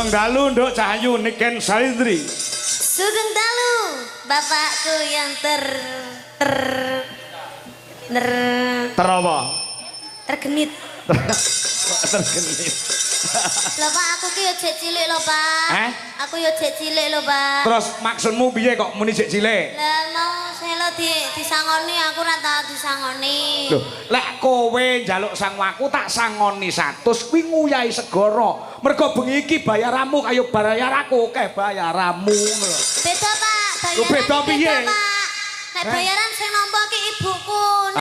Sugeng dalu Nduk Cahayu Niken Salindri. Sugeng dalu bapakku yang Terawa. tergenit. Tergenit. Lho Pak, aku ki yo jek cilik lho Pak. Aku yo jek cilik lho Pak. Terus maksudmu piye kok muni jek cilik? Lah mau selo disangoni aku ora tau disangoni. Loh, lek kowe njaluk sangwaku tak sangoni 100 kuwi nguyahi segara. Mergo bengi iki bayaranmu kaya bayar aku akeh bayaranmu. Beda Pak, bayaran. Beda piye? Nek bayaran sing nampa ki ibuku.